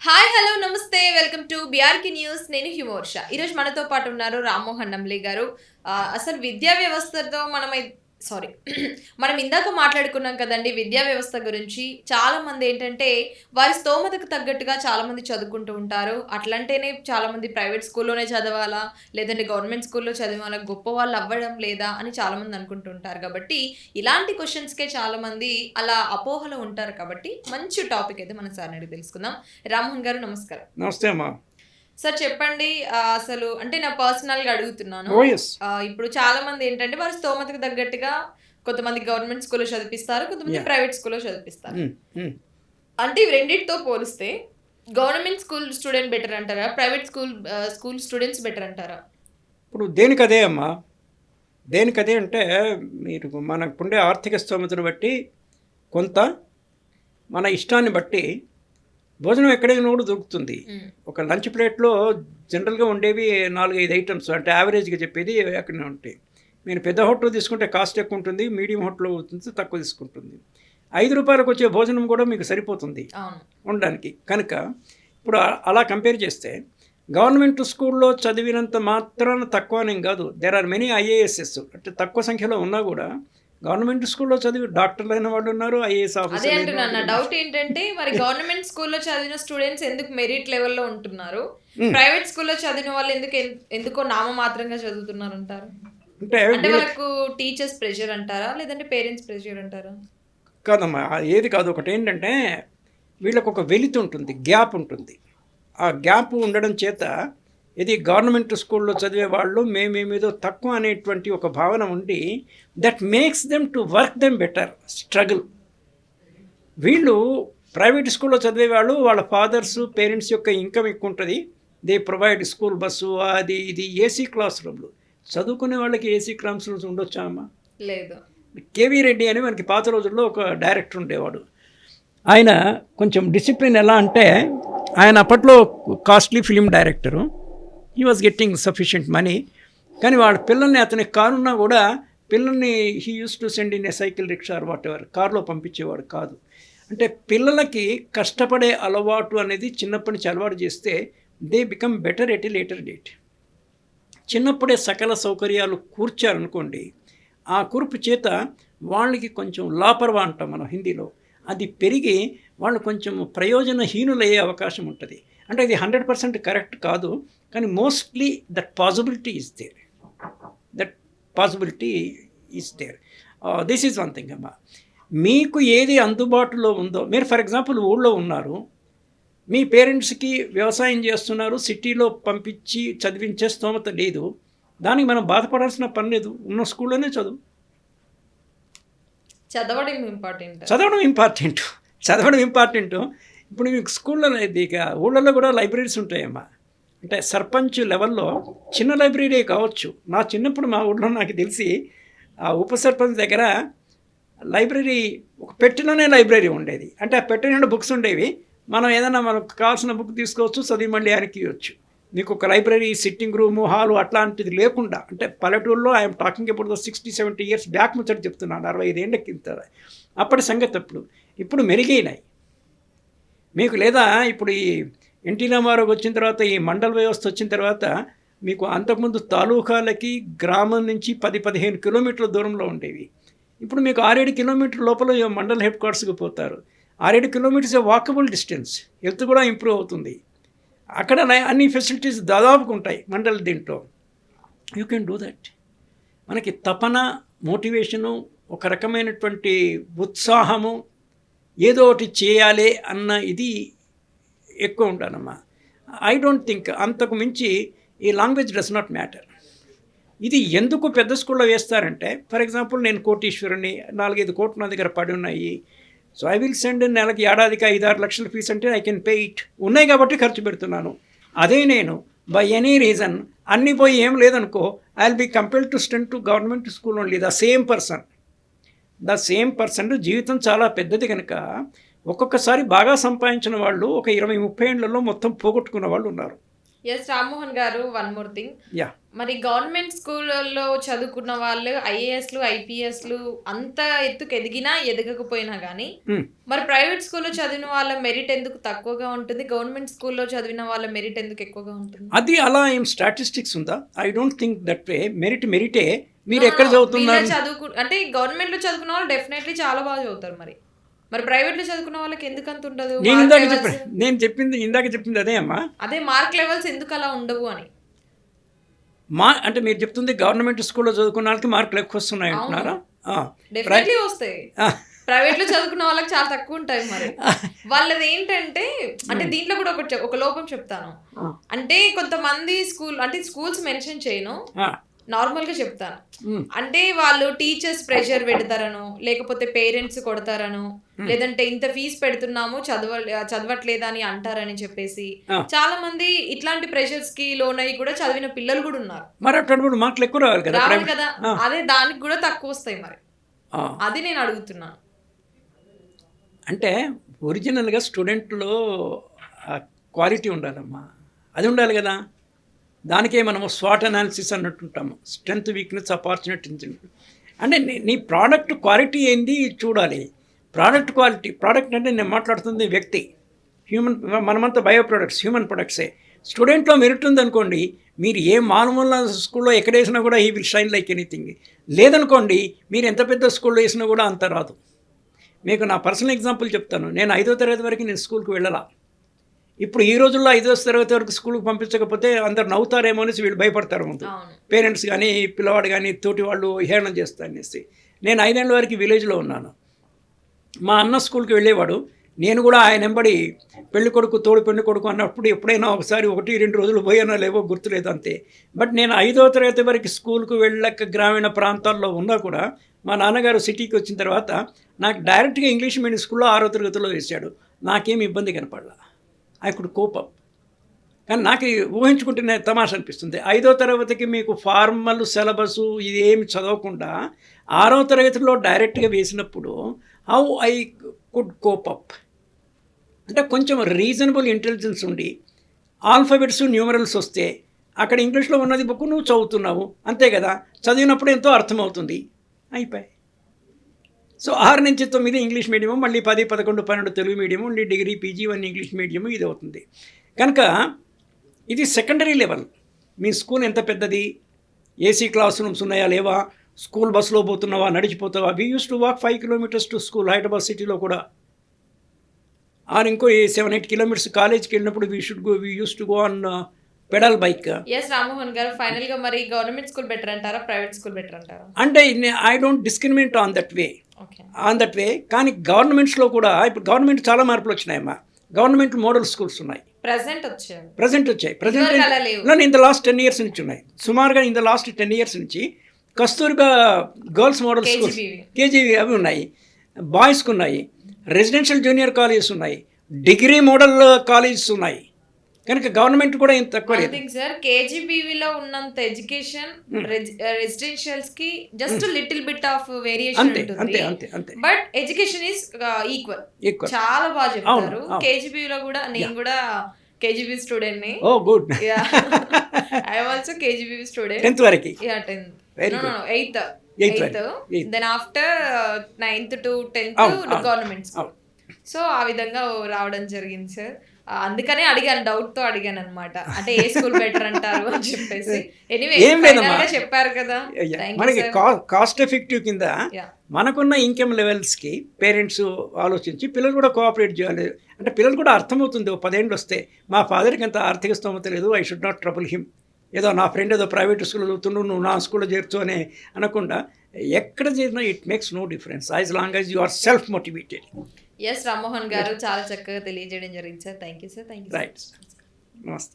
Hi hello నమస్తే welcome to బిఆర్కి news. నేను హిమోర్ష. ఈరోజు మనతో పాటు ఉన్నారు రామ్మోహన్ నంబ్లే గారు. అసలు విద్యా వ్యవస్థతో సారీ మనం ఇందాక మాట్లాడుకున్నాం కదండి విద్యా వ్యవస్థ గురించి. చాలా మంది ఏంటంటే వారి స్తోమతకు తగ్గట్టుగా చాలా మంది చదువుకుంటూ ఉంటారు. అట్లంటేనే చాలా మంది ప్రైవేట్ స్కూల్లోనే చదవాలా, లేదంటే గవర్నమెంట్ స్కూల్లో చదవాలా, గొప్ప వాళ్ళు అవ్వడం లేదా అని చాలా మంది అనుకుంటూ ఉంటారు. కాబట్టి ఇలాంటి క్వశ్చన్స్కే చాలా మంది అలా అపోహలో ఉంటారు. కాబట్టి మంచి టాపిక్ అయితే మనం సార్ అడిగి తెలుసుకుందాం. రామ్మోహన్ గారు నమస్కారం. నమస్తే అమ్మా. సార్ చెప్పండి. అసలు అంటే నా పర్సనల్‌గా అడుగుతున్నాను. ఓ యెస్. ఇప్పుడు చాలా మంది ఏంటంటే వారి స్తోమతకు తగ్గట్టుగా కొంతమంది గవర్నమెంట్ స్కూల్‌లో చదివిపిస్తారు. కొంతమంది యాహ్! ప్రైవేట్ స్కూల్‌లో చదివిపిస్తారు. హ్మ్. హ్మ్. అంటే ఇవి రెండిటితో పోలిస్తే గవర్నమెంట్ స్కూల్ స్టూడెంట్ బెటర్ అంటారా? ప్రైవేట్ స్కూల్ స్టూడెంట్స్ బెటర్ అంటారా? ఇప్పుడు దేనికదే అమ్మా. దేనికదే అంటే మీరు మనకుండే ఆర్థిక స్తోమతను బట్టి కొంత, మన ఇష్టాన్ని బట్టి భోజనం ఎక్కడైనా కూడా దొరుకుతుంది. ఒక లంచ్ ప్లేట్‌లో జనరల్‌గా ఉండేవి 4, 5 ఐటెమ్స్ అంటే యావరేజ్‌గా చెప్పేది అక్కడనే ఉంటాయి. మీరు పెద్ద హోటల్‌లో తీసుకుంటే కాస్ట్ ఎక్కువ ఉంటుంది. మీడియం హోటల్‌లో అవుతుంది తక్కువ తీసుకుంటుంది. రూ. 5కి వచ్చే భోజనం కూడా మీకు సరిపోతుంది అవును. ఉండడానికి. కనుక ఇప్పుడు అలా కంపేర్ చేస్తే గవర్నమెంట్ స్కూల్లో చదివినంత మాత్రాన తక్కువ అనేం కాదు. దేర్ ఆర్ మెనీ ఐఏఎస్ఎస్ అంటే తక్కువ సంఖ్యలో ఉన్నా కూడా గవర్నమెంట్ స్కూల్లో చదివి డాక్టర్లు అయిన వాళ్ళు ఉన్నారు, ఐఏఎస్ అదే ఆఫీసర్లు అయిన అంటున్నాను. నా వాళ్ళు డౌట్ ఉన్నారు. ఏంటంటే మరి గవర్నమెంట్ స్కూల్‌లో చదివిన స్టూడెంట్స్ ఎందుకు మెరిట్ లెవెల్‌లో ఉంటున్నారు? హ్మ్. ప్రైవేట్ స్కూల్‌లో చదివిన వాళ్ళు ఎందుకో నామమాత్రంగా చదువుతున్నారంటారు? అంటే అంటే వీళ్ళకి వాళ్ళకు టీచర్స్ ప్రెషర్ అంటారా? లేదంటే పేరెంట్స్ ప్రెషర్ అంటారా? కాదమ్మా, ఏది కాదు. ఒకటి ఏంటంటే వీళ్ళకు ఒక వెలితి ఉంటుంది, గ్యాప్ ఉంటుంది. ఆ గ్యాప్ ఉండడం చేత ఇది గవర్నమెంట్ స్కూల్లో చదివే వాళ్ళు మేమేమేదో తక్కువ అనేటువంటి ఒక భావన ఉండి that makes them to work them better struggle. వీళ్ళు ప్రైవేట్ స్కూల్లో చదివే వాళ్ళు వాళ్ళ ఫాదర్స్ పేరెంట్స్ యొక్క ఇన్కమ్ ఎక్కువ ఉంటుంది. దే ప్రొవైడ్ స్కూల్ బస్సు అది ఇది ఏసీ క్లాస్ రూమ్లు. చదువుకునే వాళ్ళకి ఏసీ క్లాస్ రూమ్స్ ఉండొచ్చా అమ్మా? లేదు. కేవీ రెడ్డి అని మనకి పాత రోజుల్లో ఒక డైరెక్టర్ ఉండేవాడు. ఆయన కొంచెం డిసిప్లిన్ ఎలా అంటే ఆయన అప్పట్లో costly film director. He was getting sufficient money. కానీ వాళ్ళ పిల్లల్ని అతనికి కారున్నా కూడా పిల్లల్ని he use to send in a cycle rickshaw or whatever, కారులో పంపించేవాడు కాదు. అంటే పిల్లలకి కష్టపడే అలవాటు అనేది చిన్నప్పటి నుంచి అలవాటు చేస్తే they become better at a later date. చిన్నప్పుడే సకల సౌకర్యాలు కూర్చారనుకోండి, ఆ కూర్పు చేత వాళ్ళకి కొంచెం లాపర్వా అంటాం మనం హిందీలో, అది పెరిగి వాళ్ళు కొంచెం ప్రయోజనహీనులయ్యే అవకాశం ఉంటుంది. అంటే ఇది 100% కరెక్ట్ కాదు, కానీ mostly that possibility is there. That possibility is there. This is one thing అమ్మా. మీకు ఏది అందుబాటులో ఉందో, మీరు ఫర్ ఎగ్జాంపుల్ ఊళ్ళో ఉన్నారు, మీ పేరెంట్స్కి వ్యవసాయం చేస్తున్నారు, సిటీలో పంపించి చదివించే స్తోమత లేదు, దానికి మనం బాధపడాల్సిన పని లేదు. ఉన్న స్కూల్లోనే చదువు. చదవడం ఇంపార్టెంట్. చదవడం ఇంపార్టెంట్. చదవడం ఇంపార్టెంట్. ఇప్పుడు మీకు స్కూల్లో ఇది ఇక ఊళ్ళల్లో కూడా లైబ్రరీస్ ఉంటాయమ్మా. అంటే సర్పంచ్ లెవెల్లో చిన్న లైబ్రరీ కావచ్చు. నా చిన్నప్పుడు మా ఊళ్ళో నాకు తెలిసి ఆ ఉప సర్పంచ్ దగ్గర లైబ్రరీ ఒక పెట్టెలోనే లైబ్రరీ ఉండేది. అంటే ఆ పెట్టె నిండా బుక్స్ ఉండేవి. మనం ఏదైనా మనకు కావాల్సిన బుక్ తీసుకోవచ్చు, చదివి మళ్ళీ వెనక్కి ఇవ్వచ్చు. మీకు ఒక లైబ్రరీ సిట్టింగ్ రూము హాలు అట్లాంటిది లేకుండా, అంటే పల్లెటూరులో I'm talking about 60-70 years back ముచ్చట చెప్తున్నాను, 65 ఏళ్ళ కింద అప్పటి సంగతి. ఇప్పుడు మెరుగైనాయి మీకు. లేదా ఇప్పుడు ఈ ఎన్టీ రామారావు వచ్చిన తర్వాత, ఈ మండల వ్యవస్థ వచ్చిన తర్వాత, మీకు అంతకుముందు తాలూకాలకి గ్రామం నుంచి 10-15 కిలోమీటర్ల దూరంలో ఉండేవి. ఇప్పుడు మీకు 6-7 కిలోమీటర్ల లోపల మండల్ హెడ్ క్వార్టర్స్కి పోతారు. 6-7 కిలోమీటర్స్ వాకబుల్ డిస్టెన్స్. హెల్త్ కూడా ఇంప్రూవ్ అవుతుంది. అక్కడ అన్ని ఫెసిలిటీస్ దాదాపుగా ఉంటాయి మండల్ దీంట్లో. You can do that. మనకి తపన, మోటివేషను, ఒక రకమైనటువంటి ఉత్సాహము, ఏదో ఒకటి చేయాలి అన్న ఇది ఎక్కువ ఉంటానమ్మా. ఐ డోంట్ థింక్ అంతకు మించి ఈ లాంగ్వేజ్ డస్ నాట్ మ్యాటర్. ఇది ఎందుకు పెద్ద స్కూల్లో వేస్తారంటే, ఫర్ ఎగ్జాంపుల్ నేను కోటీశ్వరుని, 4-5 కోట్లు నా దగ్గర పడి ఉన్నాయి, సో ఐ విల్ సెండ్ నెలకి ఏడాదికి 5-6 లక్షల ఫీజు అంటే ఐ కెన్ పే ఇట్. ఉన్నాయి కాబట్టి ఖర్చు పెడుతున్నాను. అదే నేను బై ఎనీ రీజన్ అన్నీ పోయి ఏం లేదనుకో, I will be compelled to stand to government school only. The same person జీవితం చాలా పెద్దది కనుక ఒక్కొక్కసారి బాగా సంపాదించిన వాళ్ళు ఒక 20-30 ఏళ్లలో మొత్తం పోగొట్టుకున్న వాళ్ళు ఉన్నారు. ఎస్ రామ్మోహన్ గారు, వన్ మోర్ థింగ్. యా. మరి గవర్నమెంట్ స్కూళ్ళలో చదువుకున్న వాళ్ళు ఐఏఎస్లు, ఐపీఎస్లు అంత ఎత్తుకు ఎదిగినా ఎదగకపోయినా కానీ మరి ప్రైవేట్ స్కూల్లో చదివిన వాళ్ళ మెరిట్ ఎందుకు తక్కువగా ఉంటుంది, గవర్నమెంట్ స్కూల్లో చదివిన వాళ్ళ మెరిట్ ఎందుకు ఎక్కువగా ఉంటుంది? అది అలా ఏం స్టాటిస్టిక్స్ ఉందా? I don't think that way. మెరిటే. మీరు ఎక్కడ చదువుతున్నారు? అంటే గవర్నమెంట్ లో చదువుకున్న వాళ్ళు డెఫినెట్లీ చాలా బాగా చదువుతారు. మరి ప్రైవేట్ లో చదువుకున్న వాళ్ళకి ఎందుకు అంత ఉండదు? నేను ఇందాక చెప్పింది అదే అమ్మా. అదే మార్క్ లెవెల్స్ ఎందుకు అలా ఉండవు అని. అంటే మీరు చెప్తుంది గవర్నమెంట్ స్కూల్లో చదువుకున్న వాళ్ళకి మార్కులు ఎక్కువ వస్తున్నాయి అంటున్నారా? డెఫినెట్లీ వస్తాయి. ప్రైవేట్ లో చదువుకున్న వాళ్ళకి చాలా తక్కువ ఉంటాయి. మరి వాళ్ళది ఏంటంటే, అంటే దీంట్లో కూడా ఒక లోపం చెప్తాను. అంటే కొంతమంది స్కూల్స్ మెన్షన్ చేయను, నార్మల్ గా చెప్తాను. అంటే వాళ్ళు టీచర్స్ ప్రెషర్ పెడతారను, లేకపోతే పేరెంట్స్ కొడతారను, లేదంటే ఇంత ఫీజు పెడుతున్నాము చదవట్లేదా అని అంటారని చెప్పేసి చాలా మంది ఇట్లాంటి ప్రెషర్స్ కి లోనయ్యి కూడా చదివిన పిల్లలు కూడా ఉన్నారు. మరి అటువంటి మార్కులు ఎక్కువ రావాలి కదా. అదే దానికి కూడా తక్కువ వస్తాయి. మరి అది నేను అడుగుతున్నాను. అంటే ఒరిజినల్గా స్టూడెంట్లో క్వాలిటీ ఉండాలమ్మా, అది ఉండాలి కదా. దానికే మనము స్వాట్ అనాలిసిస్ అన్నట్టుంటాము, స్ట్రెంగ్త్, వీక్నెస్, ఆపర్చునిటీ. అంటే నీ ప్రోడక్ట్ క్వాలిటీ ఏంది చూడాలి. ప్రోడక్ట్ అంటే నేను మాట్లాడుతుంది వ్యక్తి, మనమంతా బయో ప్రొడక్ట్స్, హ్యూమన్ ప్రొడక్ట్సే. స్టూడెంట్లో మెరిట్ ఉందనుకోండి, మీరు ఏ మామూలు స్కూల్లో ఎక్కడ వేసినా కూడా he will shine like anything. లేదనుకోండి, మీరు ఎంత పెద్ద స్కూల్లో వేసినా కూడా అంత రాదు. మీకు నా పర్సనల్ ఎగ్జాంపుల్ చెప్తాను. నేను 5వ తరగతి వరకు నేను స్కూల్కి వెళ్ళాలా. ఇప్పుడు ఈ రోజుల్లో 5వ తరగతి వరకు స్కూల్కి పంపించకపోతే అందరు నవ్వుతారేమో అనేసి వీళ్ళు భయపడతారు ముందు, పేరెంట్స్ కానీ పిల్లవాడు కానీ తోటి వాళ్ళు హేళన చేస్తారనేసి. నేను 5 ఏళ్ళ వరకు విలేజ్లో ఉన్నాను. మా అన్న స్కూల్కి వెళ్ళేవాడు, నేను కూడా ఆయన వెంబడి పెళ్లి కొడుకు తోడు పెళ్లి కొడుకు అన్నప్పుడు ఎప్పుడైనా ఒకసారి 1-2 రోజులు పోయినా లేవో గుర్తులేదు అంతే. బట్ నేను 5వ తరగతి వరకు స్కూల్కు వెళ్ళక గ్రామీణ ప్రాంతాల్లో ఉన్నా కూడా మా నాన్నగారు సిటీకి వచ్చిన తర్వాత నాకు డైరెక్ట్గా ఇంగ్లీష్ మీడియం స్కూల్లో 6వ తరగతిలో వేశాడు. నాకేమి ఇబ్బంది కనపడలా. I could cope up. కానీ నాకు ఊహించుకుంటేనే తమాషా అనిపిస్తుంది. 5వ తరగతికి మీకు ఫార్మల్ సిలబస్ ఇది ఏమి చదవకుండా 6వ తరగతిలో డైరెక్ట్గా వేసినప్పుడు how I could cope up అంటే కొంచెం రీజనబుల్ ఇంటెలిజెన్స్ ఉండి ఆల్ఫాబెట్స్, న్యూమరల్స్ వస్తే అక్కడ ఇంగ్లీష్లో ఉన్నది బుక్ నువ్వు చదువుతున్నావు అంతే కదా. చదివినప్పుడు ఎంతో అర్థమవుతుంది, అయిపోయాయి. సో 6 నుంచి 9 ఇంగ్లీష్ మీడియము, మళ్ళీ 10, 11, 12 తెలుగు మీడియము, మళ్ళీ డిగ్రీ, పీజీ 1 ఇంగ్లీష్ మీడియము, ఇది అవుతుంది. కనుక ఇది సెకండరీ లెవెల్. మీ స్కూల్ ఎంత పెద్దది, ఏసీ క్లాస్ రూమ్స్ ఉన్నాయా లేవా, స్కూల్ బస్సులో పోతున్నావా, నడిచిపోతావా. We use to walk 5 kilometres to school, Hyderabad సిటీలో కూడా. ఇంకో 7-8 కిలోమీటర్స్ కాలేజ్కి వెళ్ళినప్పుడు we use to go on pedal bike. S Rammohan garu, final గా మరి గవర్నమెంట్ స్కూల్ బెటర్ అంటారా, ప్రైవేట్ స్కూల్ బెటర్ అంటారా? అంటే I don't discriminate on that way. కానీ గవర్నమెంట్స్లో కూడా ఇప్పుడు గవర్నమెంట్ చాలా మార్పులు వచ్చినాయమ్మా. గవర్నమెంట్ మోడల్ స్కూల్స్ ఉన్నాయి, ప్రెజెంట్ వచ్చాయి. ఇన్ ద లాస్ట్ 10 years నుంచి ఉన్నాయి. సుమారుగా ఇన్ ద లాస్ట్ 10 years నుంచి కస్తూర్బా గర్ల్స్ మోడల్ స్కూల్స్, కేజీవి అవి ఉన్నాయి, బాయ్స్కి ఉన్నాయి, రెసిడెన్షియల్ జూనియర్ కాలేజెస్ ఉన్నాయి, డిగ్రీ మోడల్ కాలేజెస్ ఉన్నాయి. కనుక గవర్నమెంట్ కూడా ఇంత తక్కువ లేదు సార్. కేజీబీవీలో ఉన్నంత ఎడ్యుకేషన్ రెసిడెన్షియల్స్ కి just little bit of variation ఉంటుంది, బట్ ఎడ్యుకేషన్ ఈస్ ఈక్వల్. చాలా బాగా చెప్తారు. కేజీబీవీలో కూడా నేను కూడా కేజీబీ స్టూడెంట్ ని. Oh good. I also KGB student 10th వరకు. Yeah 10th. No 8th. Then after 9th to 10th government school. So ఆ విధంగా రావడం జరిగింది సార్. అందుకనే అడిగాను, డౌట్ తో అడిగాను అనమాట. అంటే ఏ స్కూల్ బెటర్ అంటారు అని చెప్పేసి. ఎనీవే చెప్పారు కదా. మనకి కాస్ట్ ఎఫెక్టివ్ కింద మనకున్న ఇన్కమ్ లెవెల్స్కి పేరెంట్స్ ఆలోచించి పిల్లలు కూడా కోఆపరేట్ చేయాలి. అంటే పిల్లలు కూడా అర్థమవుతుంది, 10 ఏళ్ళు వస్తే మా ఫాదర్కి అంత ఆర్థిక స్తోమత లేదు, I should not trouble him. ఏదో నా ఫ్రెండ్ ఏదో ప్రైవేట్ స్కూల్లో చదువుతుండు, నువ్వు నా స్కూల్లో చేర్చు అని అనకుండా ఎక్కడ చేసినా it makes no difference as long as you are self motivated. S Rammohan గారు, చాలా చక్కగా తెలియజేయడం జరిగింది sir. Thank you sir. Right, నమస్తే.